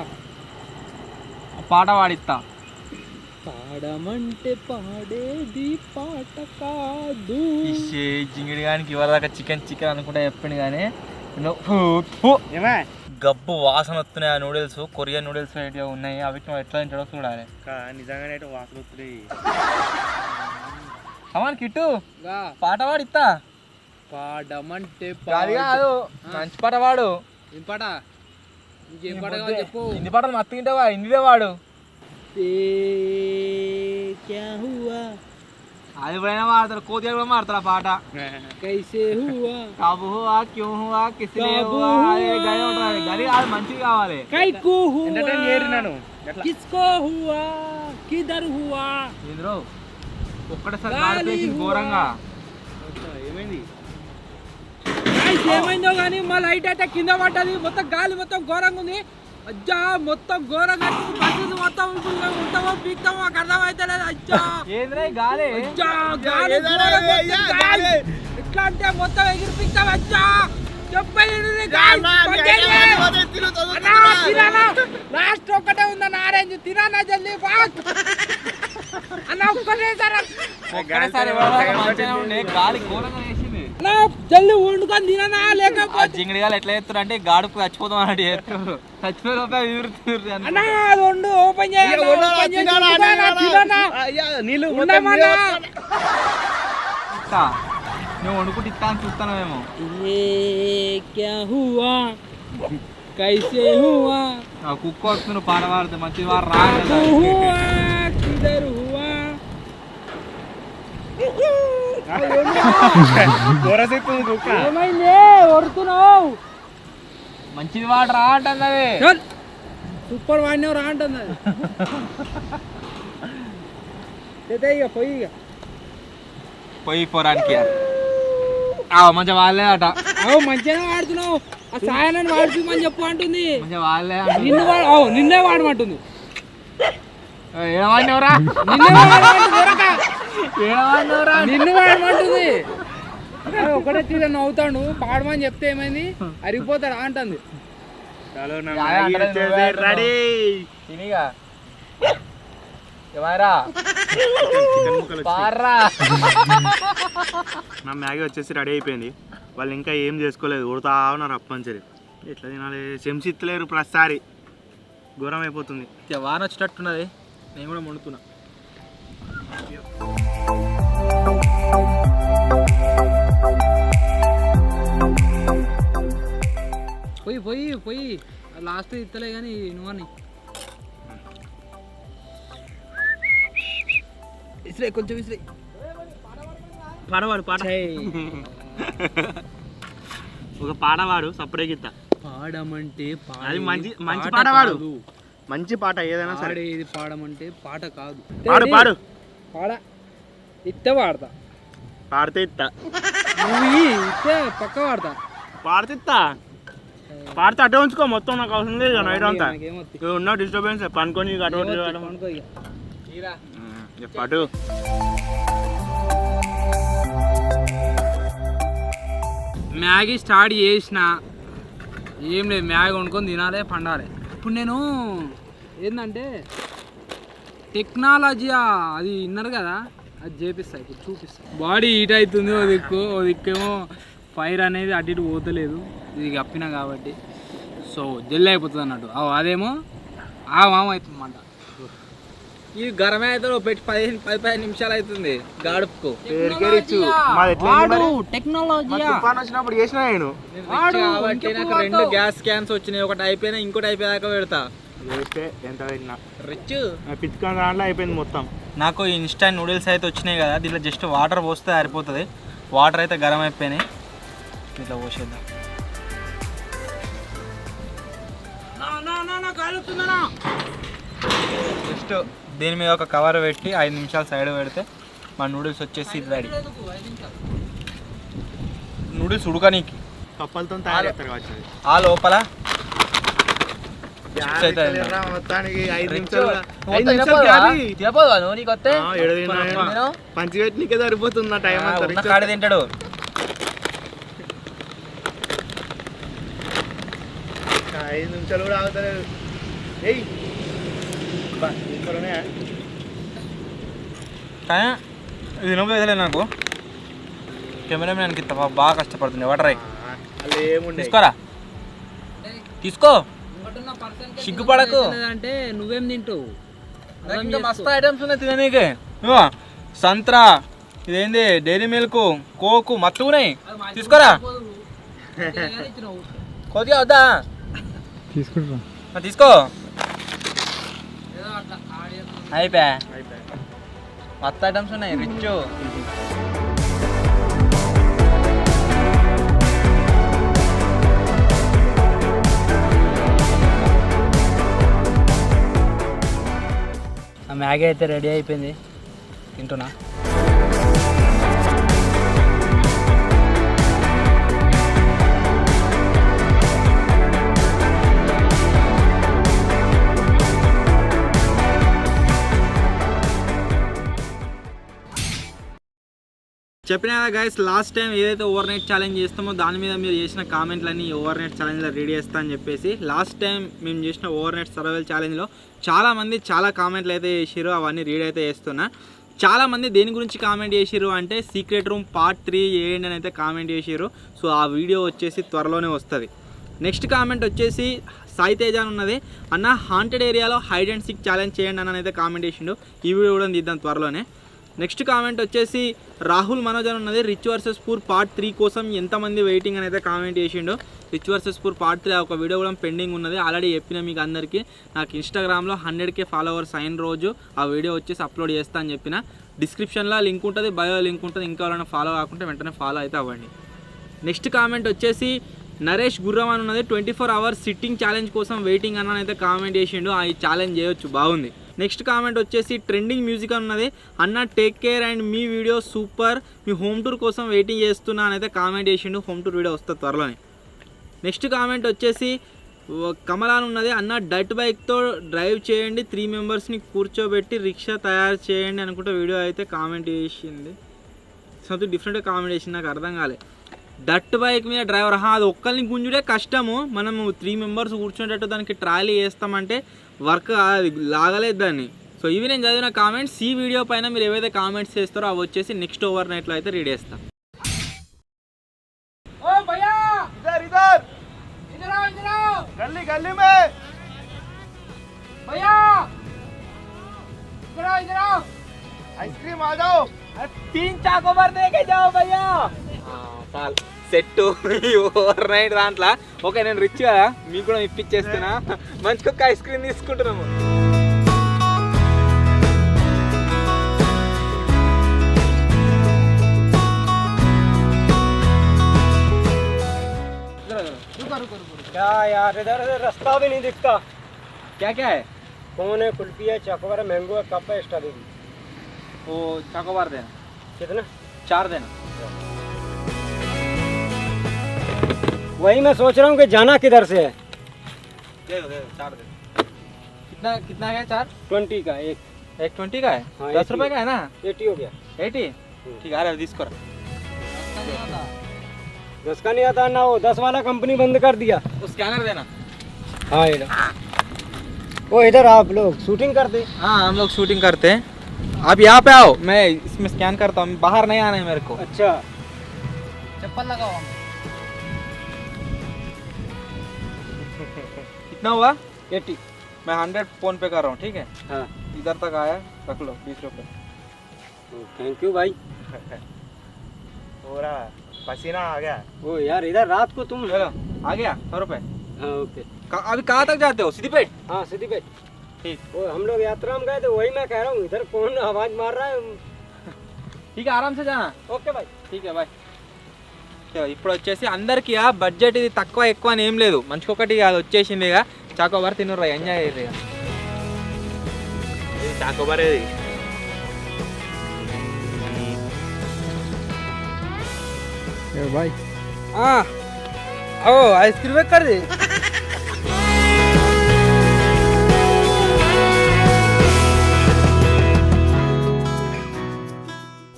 పాట పాడిస్తా. పాడమంటే పాడేది పాట కాదు. జింగిడి గానికి ఇవ్వదాకా చికెన్ చికెన్ అనుకుంటా చెప్పింది కానీ ఏమా గబ్బు వాసన వస్తున్నాయి. ఆ నూడిల్స్ కొరియన్ నూడిల్స్ ఏంటి ఉన్నాయి అవి ఎట్లా తింటాడో చూడాలి. నిజంగానే వాసన వస్తున్నాయి. సమాన్ కిట్టు పాట పాడిస్తా. పాడమంటే కాదు మంచి పాట పాడు. ఏం పాట? ఇంకేం పాట కావాలి చెప్పు. హిందీ పాటలు మత్తు తింటావా? హిందీదే వాడు. అది ఎప్పుడైనా మాడతారు. కోతిగా కూడా మాడతారు ఆ పాట. కైసే హువా కబ్ హువా క్యూ హువా కిస్లే హువా అదే గది ఉంటుంది. గది అది మంచిది కావాలి. కైకు హువా ఎంటర్టైన్ చేయరు. కిస్కో హువా కిదర్ హువా. ఇంద్రో ఒక్కటేసారి గాడిపేసింది ఘోరంగా. ఏమైంది? ఏమైందో కానీ మా లైట్ అయితే కింద పడ్డది. మొత్తం గాలి మొత్తం ఘోరంగా ఉంది. అజ్జా మొత్తం ఘోరంగా బస్సు మొత్తం ఉంటామో పీక్తామో మాకు అర్థమైతే లేదు. అజ్జా ఏంద్రే గాలి అజ్జా గాలి ఎట్లా అంటే మొత్తం ఎగిరి పీక్తాం. అజ్జా చెప్పేది లాస్ట్ ఒక్కటే ఉందన్న ఆరెంజ్ తినానా జల్దీ అన్న ఒక్కటేసారి మంచిగా ఉండే గాలి ఘోరంగా వేసింది. జల్దీ వండుకొని తిననా లేకపోతే జింగిడి గాలు ఎట్లా చేస్తారు అంటే గాడుపు చచ్చిపోతాం అన్నట్టు చేస్తారు. చచ్చిపోయే అన్నా అది వండు ఓపెన్ చేయాలి. నువ్వు వండుకుంటే ఇస్తా అని చూస్తాను మేము. కైసే హువా కుక్క వస్తుంది పాట పాడితే మంచి వారు రా. మంచిది వాడు రా అంటుంది. అది సూపర్ వాడినవు రా అంటుంది. అది ఇక పోయి ఇక పోయి పోరానికి మంచిగా వాళ్ళే అట. మంచిగానే వాడుతున్నావు. ఆ సాయాన్ని వాడుతుందని చెప్పు అంటుంది. మంచిగా వాళ్ళే నిన్నే వాడమంటుంది. ఏమన్నావురా? నిన్ను వాడమంటుంది. ఒకటే తీర నవ్వుతాడు. పాడమని చెప్తే ఏమైంది అరిగిపోతాడు అంటుంది. రెడీ తినిగా ఏమారా పార్రా. నా మ్యాగీ వచ్చేసి రెడీ అయిపోయింది. వాళ్ళు ఇంకా ఏం చేసుకోలేదు. ఉడతా ఉన్నారు అప్పంచరి. ఎట్లా తినాలి చెంచిత్తలేరు. ప్రతిసారి ఘోరం అయిపోతుంది. వాన వచ్చేటట్టున్నది. నేను కూడా వండుతున్నా. పోయి పోయి పోయి లాస్ట్ ఇస్తలే కానీ నువ్వని ఇసిరే కొంచెం ఇసిరే. పాడవాడు పాట ఒక పాడవాడు సపరేట్ ఇస్తా. పాడమంటే అది మంచి మంచి పాడవాడు. మంచి పాట ఏదైనా సరే. ఇది పాడమంటే పాట కాదు. పాడు పాడు పాడ ఇస్తే వాడతా. పాడితే ఇస్తా. నువ్వు ఇస్తే పక్క వాడతా. పాడితే ఇస్తా. పాడితే అటే ఉంచుకో మొత్తం, నాకు అవసరం లేదు ఇక నైట్ అంతా. నాకేమొద్దు. ఇక ఉన్న డిస్టర్బెన్స్ పనుకొని ఇక అటు పనుకో ఇక. తీరా. పటు. మ్యాగీ స్టార్ట్ చేసిన, ఏం లేదు, మ్యాగీ వండుకొని తినాలి, పండాలి. ఇప్పుడు నేను ఏంటంటే టెక్నాలజీ అది విన్నారు కదా, అది చేపిస్తాయి, ఇప్పుడు చూపిస్తాను. బాడీ హీట్ అవుతుంది, ఓ దిక్కేమో ఫైర్ అనేది అటు ఇటు పోతలేదు, ఇది కప్పినా కాబట్టి సో జల్లి అయిపోతుంది అన్నట్టు. అదేమో అవుతుంది అన్నమాట. ఈ గరమే అయితే పెట్టి 15 నిమిషాలు అవుతుంది గాడుపుకు. టెక్నాలజీ వచ్చినప్పుడు చేసిన నేను కాబట్టి నాకు 2 గ్యాస్ క్యాన్స్ వచ్చినాయి, ఒకటి అయిపోయినా ఇంకోటి అయిపోయాక పెడతా. ఎంత పెట్టినా రిచ్ పిచ్చుకొని దాంట్లో అయిపోయింది మొత్తం. నాకు ఇన్స్టాంట్ నూడిల్స్ అయితే వచ్చినాయి కదా, దీంట్లో జస్ట్ వాటర్ పోస్తే సరిపోతుంది. వాటర్ అయితే గరం అయిపోయినాయి, ఇట్లా పోసేద్దాం. జస్ట్ దీని మీద ఒక కవర్ పెట్టి 5 నిమిషాలు సైడ్ పెడితే మా నూడిల్స్ వచ్చేసి రెడీ. నూడిల్స్ ఉడకనీకి కప్పలతో తయారు చేస్తారు కావచ్చు. ఆ లోపల మొత్తానికి 5 పంచిపెట్టికే సరిపోతుంది నా టైం అంతా. కాడ తింటాడు. ఐదు నిమిషాలు కూడా ఆగుతలేదు. ఏయ్ ఇది నవ్వులే నాకు. కెమెరామెన్కి బాగా కష్టపడుతుంది. వాటర్ తీసుకోరా, తీసుకో, సిగ్గుపడకు. అంటే నువ్వేం తింటావు? మస్తు ఐటమ్స్ ఉన్నాయి తిననీకే. సంత్రా, ఇదేంది డైరీ మిల్క్, కోకు మత్తు ఉన్నాయి, తీసుకోరా. కొద్దిగా వద్దా? తీసుకో. అయిపోయా, మస్తు ఐటమ్స్ ఉన్నాయి. రిచ్ మ్యాగీ అయితే రెడీ అయిపోయింది, తింటున్నా. చెప్పినా గైస్, లాస్ట్ టైం ఏదైతే ఓవర్ నైట్ ఛాలెంజ్ చేస్తామో దాని మీద మీరు చేసిన కామెంట్లన్నీ ఓవర్ నైట్ ఛాలెంజ్లో రెడీ చేస్తా అని చెప్పేసి, లాస్ట్ టైం మేము చేసిన ఓవర్ నైట్ సర్వైవల్ ఛాలెంజ్లో చాలామంది చాలా కామెంట్లు అయితే చేసిర్రు, అవన్నీ రీడ్ అయితే చేస్తున్నా. చాలామంది దేని గురించి కామెంట్ చేసిర్రు అంటే సీక్రెట్ రూమ్ పార్ట్ 3 చేయండి అని అయితే కామెంట్ చేసిర్రు. సో ఆ వీడియో వచ్చేసి త్వరలోనే వస్తుంది. నెక్స్ట్ కామెంట్ వచ్చేసి సాయి తేజ అని ఉన్నది, అన్న హాంటెడ్ ఏరియాలో హైడ్ అండ్ సీక్ ఛాలెంజ్ చేయండి అని అయితే కామెంట్ చేసిండు. ఈ వీడియో కూడా తీద్దాం త్వరలోనే. నెక్స్ట్ కామెంట్ వచ్చేసి రాహుల్ మనోజ్ అని ఉన్నది, రిచ్ వర్సెస్ పూర్ పార్ట్ 3 కోసం ఎంతమంది వెయిటింగ్ అని అయితే కామెంట్ చేసిండు. రిచ్ వర్సెస్ పూర్ పార్ట్ 3 ఒక వీడియో కూడా పెండింగ్ ఉన్నది, ఆల్రెడీ చెప్పిన మీకు అందరికీ. నాకు ఇన్స్టాగ్రామ్లో 100K ఫాలోవర్స్ అయిన రోజు ఆ వీడియో వచ్చేసి అప్లోడ్ చేస్తా అని చెప్పిన. డిస్క్రిప్షన్లో లింక్ ఉంటుంది, బయో లింక్ ఉంటుంది, ఇంకా ఎవరైనా ఫాలో కాకుంటే వెంటనే ఫాలో అయితే అవ్వండి. నెక్స్ట్ కామెంట్ వచ్చేసి నరేష్ గుర్రం అని ఉన్నది, 24 అవర్స్ సిట్టింగ్ ఛాలెంజ్ కోసం వెయిటింగ్ అని అయితే కామెంట్ చేసిండు. ఈ ఛాలెంజ్ చేయొచ్చు, బాగుంది. నెక్స్ట్ కామెంట్ వచ్చేసి ట్రెండింగ్ మ్యూజిక్ అని ఉన్నది, అన్న take care and me video super, me home tour కోసం వెయిటింగ్ చేస్తున్నా అని అయితే కామెంట్ చేసిండు. హోమ్ టూర్ వీడియో వస్తుంది త్వరలోనే. నెక్స్ట్ కామెంట్ వచ్చేసి కమలాన్ ఉన్నది, అన్న డర్ట్ బైక్తో డ్రైవ్ చేయండి, 3 మెంబర్స్ని కూర్చోబెట్టి రిక్షా తయారు చేయండి అనుకుంటే వీడియో అయితే కామెంట్ చేసింది. సంథింగ్ డిఫరెంట్గా కామెంట్ చేసింది, నాకు అర్థం కాలేదు. డట్ బైక్ మీద డ్రైవర్, అది ఒక్కరిని గుంజుడే కష్టము, మనము 3 మెంబర్స్ కూర్చునేటట్టు దానికి ట్రాలీ వేస్తామంటే వర్క్ అది లాగలేదు దాన్ని. సో ఇవి నేను చదివిన కామెంట్స్. ఈ వీడియో పైన మీరు ఏవైతే కామెంట్స్ చేస్తారో అవి వచ్చేసి నెక్స్ట్ ఓవర్ నైట్లో అయితే రీడ్ చేస్తాం. गली गली में भैया इधर आओ, आइसक्रीम आ जाओ, 3 చాకోబార్ देके जाओ भैया. చాలు సెట్ ఓవర్ నైట్ దాంట్లో. ఓకే, నేను రిచ్ కదా, మీకు కూడా ఇప్పించేస్తున్నా. మంచిగా ఒక ఐస్ క్రీమ్ తీసుకుంటున్నాము. क्या यार इधर रास्ता भी नहीं दिखता. क्या क्या है? कौन है? कुल्फी है, चॉकोबार है, मैंगो है, कप है, स्ट्रॉबेरी. वो చాకోబార్ देना. कितना? 4 देना. वही मैं सोच रहा हूँ कि जाना किधर से है। दे दो 4 दे। कितना कितना है 4? 20 का एक। एक 20 का है? हाँ, 10 80 रुपए का है ना? 80 हो गया। 80? ठीक है, अरे తీసుకోరా. 10 का नहीं आता ना, वो 10 वाला कंपनी बंद कर दिया। वो स्कैनर देना. हाँ इधर, वो इधर आप लोग शूटिंग करते। हाँ, हम लोग शूटिंग करते हैं. आप यहाँ पे आओ, मैं इसमें स्कैन करता हूँ. बाहर नहीं आना है मेरे को. अच्छा चप्पल लगाओ. कितना हुआ? 80। मैं 100 फोन पे कर रहा हूँ, ठीक है? हाँ इधर तक आया, रख लो 20 रुपए. थैंक यू भाई। पूरा पसीना आ गया. वो यार इधर रात को तुम। चलो आ गया 100 रुपए. हाँ ओके। अभी कहाँ तक जाते हो? सीधी पेट? हाँ सीधी पे। ठीक. वो हम लोग यात्रा में गए थे, वही मैं कह रहा हूँ, इधर कौन आवाज मार रहा है। ठीक है, आराम से जाना. Okay bye. ठीक है బాయ్. ఇప్పుడు వచ్చేసి అందరికి బడ్జెట్ ఇది తక్కువ ఎక్కువ అని ఏం లేదు, మంచికొకటి అది వచ్చేసింది ఇక చాకోబార్ తినుర్రా, ఎంజాయ్ అయ్యేది ఇక. చాకోబార్ ఏది? भाई हाँ ओ आइसक्रीम कर दे.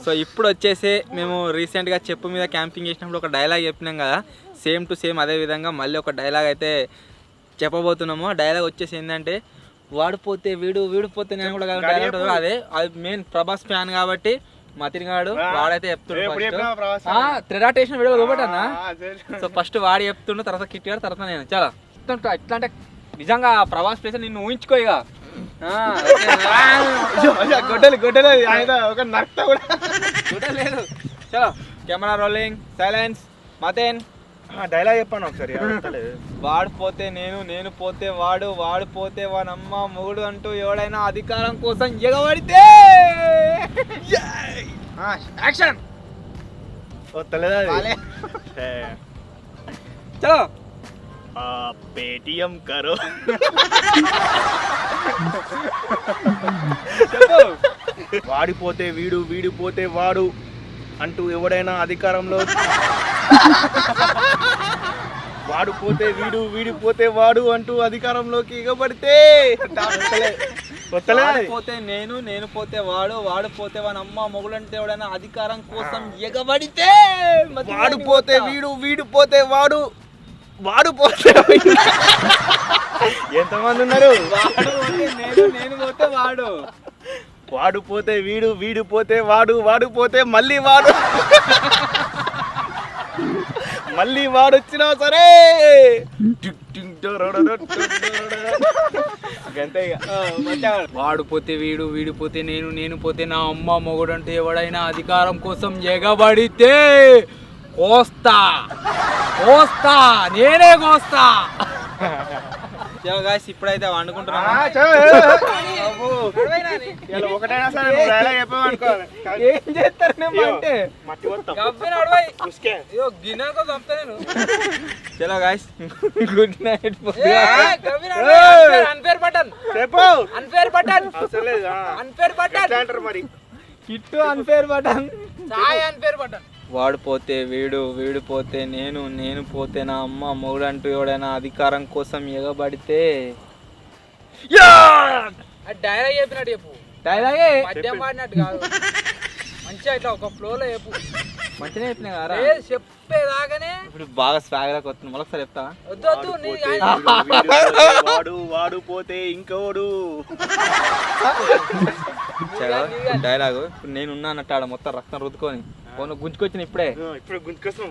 సో ఇప్పుడు వచ్చేసి మేము రీసెంట్గా చెప్పు మీద క్యాంపింగ్ చేసినప్పుడు ఒక డైలాగ్ చెప్పినాం కదా, సేమ్ టు సేమ్ అదే విధంగా మళ్ళీ ఒక డైలాగ్ అయితే చెప్పబోతున్నాము. డైలాగ్ వచ్చేసి ఏంటంటే, వాడిపోతే వీడు, వీడిపోతే నేను కూడా డైలాగ్ ఉంటుంది అదే. అది మెయిన్ ప్రభాస్ ఫ్యాన్ కాబట్టి మతిన్ గాడు వాడైతే చెప్తుండు. త్రిరాటేషన్ వీడియో చూపెట్టన్నా. సో ఫస్ట్ వాడు చెప్తుండు, తర్వాత కిట్ గాడు, తర్వాత నేను. చాలా ఎట్లా అంటే నిజంగా ప్రభాస్ ప్లేస్ నిన్ను ఊహించుకో ఇక. గొడ్డలు గొడ్డలు ఆయన ఒక నర్త కూడా లేదు. చలో కెమెరా రోలింగ్, సైలెన్స్. మతేన్ డైలాగ్ చెప్పాను ఒకసారి. వాడు పోతే నేను, నేను పోతే వాడు, వాడు పోతే వానమ్మ మొగుడు అంటూ ఎవడైనా అధికారం కోసం ఎగబడితే యాక్షన్ వస్తలేదా? చలో పేటిఎం కరో. వాడిపోతే వీడు, వీడిపోతే వాడు అంటూ ఎవడైనా అధికారంలో, వాడిపోతే వీడు, వీడిపోతే వాడు అంటూ అధికారంలోకి ఎగబడితే పోతే నేను, నేను పోతే వాడు, వాడు పోతే వానమ్మ మొగుడు అంటే ఎవడైనా అధికారం కోసం ఎగబడితే, వాడిపోతే వీడు, వీడిపోతే వాడు, వాడిపోతే ఎంతమంది ఉన్నారు? వాడు పోతే నేను, నేను పోతే వాడు, వాడు పోతే వీడు, వీడు పోతే వాడు, వాడు పోతే మళ్ళీ వాడు, మళ్ళీ వాడు వచ్చినా సరే అంతే ఇక. వాడు పోతే వీడు, వీడిపోతే నేను, నేను పోతే నా అమ్మ మొగుడు అంటే ఎవడైనా అధికారం కోసం ఎగబడితే కోస్తా, కోస్తా, నేనే కోస్తా. గాయ్స్ ఇప్పుడైతే వండుకుంటున్నాం. ఒకటైనా సరే డైలాగ్ చెప్పామనుకోవాలి. ఏం చేస్తారు అంటే మట్టి మొత్తం చలో guys, good night. Unfair button చెప్పు. అన్ఫేర్ బటన్ అవసరం లేదు. అన్ఫేర్ బటన్ అంటారు మరి. Kittu unfair button. Sai unfair button. వాడు పోతే వీడు, వీడు పోతే నేను, నేను పోతే నా అమ్మ మొగుడు అంటూ ఎవడైనా అధికారం కోసం ఎగబడితే డైలాగ్ చెప్పినట్టు చెప్పు. డైలాగే మద్యం పాడినట్టు కాదు, మంచిగా ఇట్లా ఒక ఫ్లోలో చెప్పు. మంచిగా చెప్పినా కదా. చెప్పేదాకానే ఇప్పుడు బాగా స్వాగలకు వస్తుంది. మళ్ళీ ఒకసారి చెప్తా. వద్దు వద్దు వాడు, వాడు పోతే ఇంకోడు. డైలాగు ఇప్పుడు నేను ఉన్నా అన్నట్టు ఆడ మొత్తం రక్తం రుద్దుకొని ఫోన్ గుంజుకొచ్చిన ఇప్పుడే. ఇప్పుడు గుంజుకోసం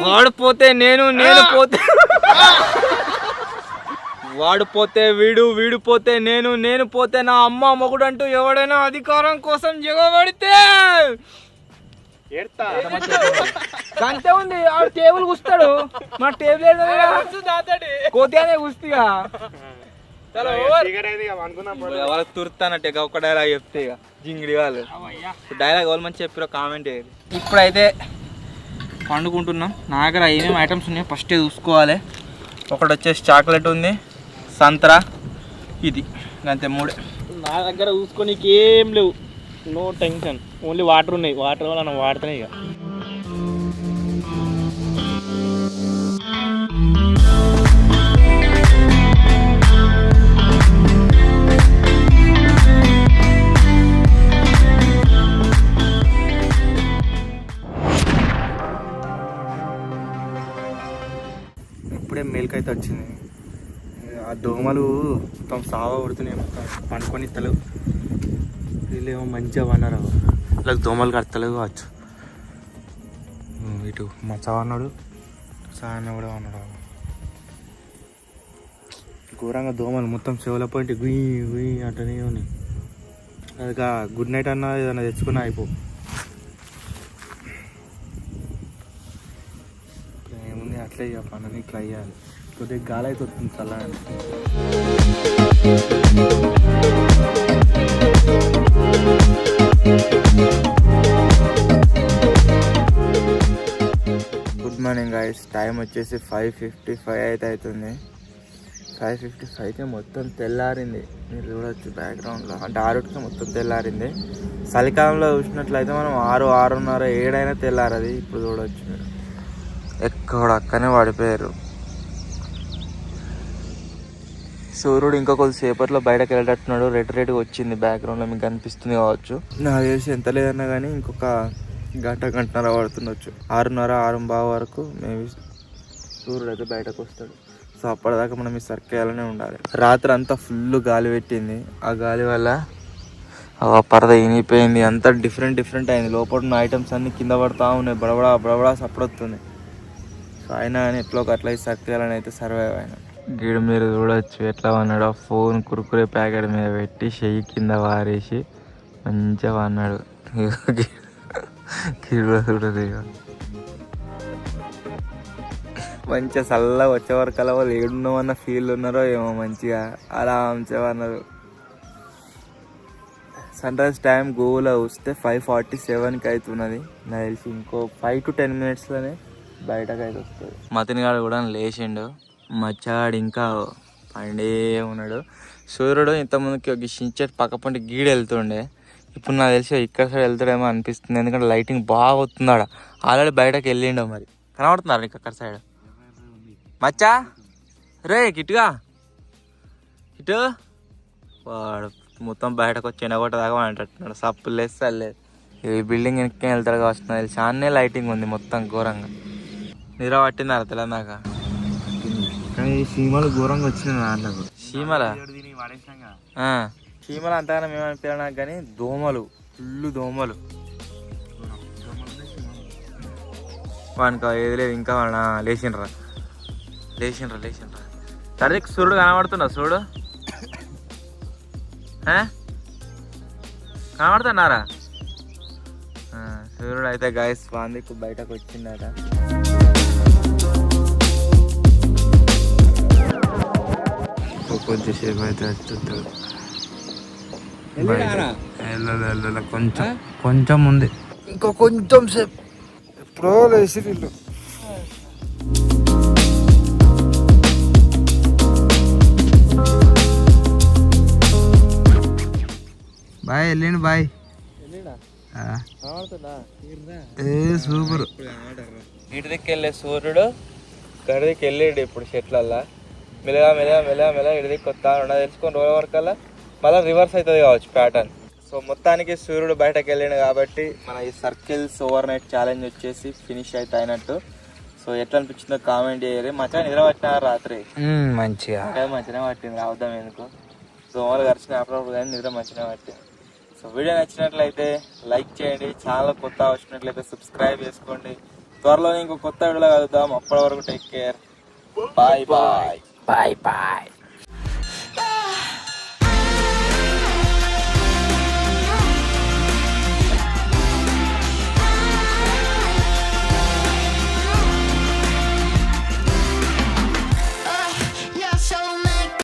వాడు పోతే నేను, నేను పోతే వాడు పోతే వీడు, వీడు పోతే నేను, నేను పోతే నా అమ్మ మొగుడు అంటూ ఎవడైనా అధికారం కోసం ఎగబడితే అంతే ఉంది. ఆడు టేబుల్ కూస్తాడు, మా టేబుల్ కోతి అనే కుస్తీగా వాళ్ళకి తురుతానట్టే ఒక డైలాగ్ చెప్తే ఇక జింగిడి వాళ్ళు. డైలాగ్ వాళ్ళు మంచి చెప్పారో కామెంట్ చేయాలి. ఇప్పుడైతే వండుకుంటున్నాం. నా దగ్గర ఏమేమి ఐటమ్స్ ఉన్నాయో ఫస్ట్ చూసుకోవాలి. ఒకటి వచ్చేసి చాక్లెట్ ఉంది, సంతరా, ఇది అంతే 3. నా దగ్గర చూసుకోనికి ఏం లేవు. నో టెన్షన్, ఓన్లీ వాటర్ ఉన్నాయి. వాటర్ వల్ల మనం వాడుతున్నాయి ఇక. వచ్చింది. ఆ దోమలు మొత్తం సావ కొడుతున్నాయి, మొత్తం పండుకొని ఇస్తలేవు. వీళ్ళేమో మంచిగా పన్నారు, ఇలా దోమలు కడతలేవు కావచ్చు. ఇటు మచ్చవన్నాడు, సాయన్న కూడా అన్నాడు. ఘోరంగా దోమలు మొత్తం చెవుల పోయింటి గుయ్యి గుయ్యి అంటనే ఉన్నాయి. అది గుడ్ నైట్ అన్నా ఏదన్నా తెచ్చుకున్నా అయిపో. ఏముంది అట్లే ఇక పనుని ట్రై చేయాలి. కొద్దిగా గాలి అయితే వస్తుంది చల్లగా. Good morning guys. టైం వచ్చేసి 5:55 అయితే అవుతుంది. 5:55కే మొత్తం తెల్లారింది. మీరు చూడవచ్చు బ్యాక్గ్రౌండ్లో, అంటే 6కి మొత్తం తెల్లారింది. చలికాలంలో చూసినట్లయితే మనం 6, 6:30, 7 అయినా తెల్లారది. ఇప్పుడు చూడవచ్చు మీరు ఎక్కడ అక్కనే పడిపోయారు. సూర్యుడు ఇంకా కొద్దిసేపట్లో బయటకు వెళ్ళేటట్టున్నాడు. రెడ్గా వచ్చింది బ్యాక్గ్రౌండ్లో, మీకు కనిపిస్తుంది కావచ్చు. నాకు తెలిసి ఎంత లేదన్నా కానీ ఇంకొక గంటన్నర పడుతుండొచ్చు. 6:30, 6:15 వరకు మేబీ సూర్యుడు అయితే బయటకు వస్తాడు. సో అప్పటిదాకా మనం ఈ సర్కేయాలనే ఉండాలి. రాత్రి అంతా ఫుల్ గాలి పెట్టింది. ఆ గాలి వల్ల పరద ఇనిపోయింది, అంతా డిఫరెంట్ అయింది. లోపల ఉన్న ఐటమ్స్ అన్నీ కింద పడతా ఉన్నాయి, బడబడా సప్పుడొస్తుంది. సో అయినా కానీ ఎట్లా అట్లా ఈ సర్కేయాలని అయితే సర్వైవ్ అయినా. గీడు మీరు చూడవచ్చు ఎట్లా అన్నాడు. ఫోన్ కురుకురే ప్యాకెట్ మీద పెట్టి చెయ్యి కింద వారేసి మంచిగా అన్నాడు. చూడదు ఇక మంచిగా చల్లగా వచ్చేవరకు అలా వాళ్ళు ఏడున్నామన్న ఫీల్ ఉన్నారో ఏమో, మంచిగా ఆరాంసే అన్నారు. సన్ రైజ్ టైం గోలో వస్తే 5:47కి అవుతున్నది. నాకు తెలిసి ఇంకో 5 to 10 minutesలోనే బయటకు అయితే వస్తుంది. మతినిగాడు కూడా లేచిండు, మచ్చాడు ఇంకా పండే ఉన్నాడు. సూర్యుడు ఇంతకుముందుకి ఒక సించెట్ పక్క పంటి గీడు వెళ్తుండే, ఇప్పుడు నాకు తెలిసి ఇక్కడ సైడ్ వెళ్తాడేమో అనిపిస్తుంది. ఎందుకంటే లైటింగ్ బాగా వస్తుంది. ఆల్రెడీ బయటకు వెళ్ళిండో, మరి కనబడుతున్నారు నీకు అక్కడ సైడ్. మచ్చా రే కిట్టుగా ఇటు వాడు మొత్తం బయటకు వచ్చి ఎండగొట్టదాకా అంటున్నాడు. సప్పులు లేస్తే వెళ్ళలేదు. ఈ బిల్డింగ్ వెనక్కి వెళ్తాడు కావచ్చు. నాకు చాలానే లైటింగ్ ఉంది మొత్తం ఘోరంగా. నిద్ర పట్టింది తెలంగాణ. కానీ సీమలు ఘోరంగా వచ్చినాయి దాంట్లో. చీమలు అంతగానో మేము అనిపించాలి నాకు, కానీ దోమలు ఫుల్ దోమలు. వానికి ఏది లేదు ఇంకా లేచిండ్రా. సరే సూర్యుడు కనబడుతున్నా, చూడు కనబడుతున్నారా సూర్యుడు అయితే. గాయస్ వాందికు బయటకు వచ్చిందట. కొంచెంసేపు అయితే వచ్చుతాడు. కొంచెం ఉంది, ఇంకా కొంచెం సేపు. ఎప్పుడో లేచి వీళ్ళు. బాయ్ వెళ్ళండి, బాయ్. సూపర్. ఇటు దిక్కు వెళ్ళే సూర్యుడు గడి దిక్కు వెళ్ళాడు ఇప్పుడు చెట్లల్లా. మెల్లగా ఇటు దిక్కు వస్తా ఉన్నది తెలుసుకొని రోజు వరకల్లా మళ్ళీ రివర్స్ అవుతుంది కావచ్చు ప్యాటర్న్. సో మొత్తానికి సూర్యుడు బయటకు వెళ్ళాడు కాబట్టి మన ఈ సర్కిల్స్ ఓవర్ నైట్ ఛాలెంజ్ వచ్చేసి ఫినిష్ అయితే అయినట్టు. సో ఎట్లా అనిపించిందో కామెంట్ చేయాలి. మంచిగా నిద్ర పట్టిన రాత్రి మంచిగా పట్టింది. రావద్దాం ఎందుకు, దోమలు గరిచిన అప్పుడప్పుడు కానీ నిద్ర మంచిగా పట్టింది. సో వీడియో నచ్చినట్లయితే లైక్ చేయండి, ఛానల్ కొత్త వచ్చినట్లయితే సబ్స్క్రైబ్ చేసుకోండి. త్వరలో ఇంకో కొత్త వీడియోలో కలుద్దాం. అప్పటి వరకు టేక్ కేర్. బాయ్.